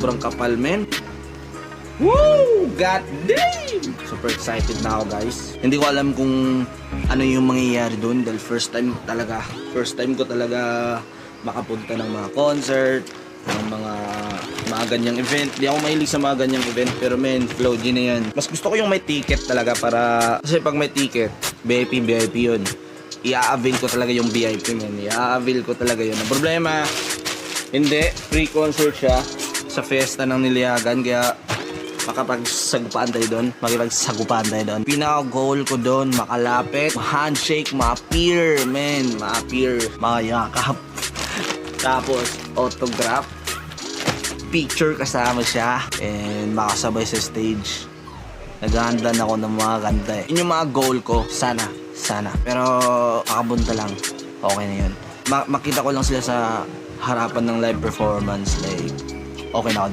sobrang kapal, men. Woo! God damn! Super excited na ako, guys. Hindi ko alam kung ano yung mangyayari doon dahil first time ko talaga makapunta ng mga concert, ng mga ganyang event. Di ako mahilig sa mga ganyang event, pero men, flow G na yan. Mas gusto ko yung may ticket talaga para, kasi pag may ticket, VIP yun. I-avail ko talaga yung VIP, men. I-avail ko talaga yun. Ang problema, hindi, free concert siya sa fiesta ng Niliagan, kaya makapagsagupan tayo doon. Pinaka-goal ko doon, makalapit, handshake, ma-appear, men. Ma-appear, mayakap. Tapos, autograph, picture kasama siya, and makasabay sa stage. Naghahanda na ako ng mga kanta eh. Yun yung mga goal ko, sana. Pero makabunta lang, okay na yun. Makita ko lang sila sa harapan ng live performance, like, okay na ako.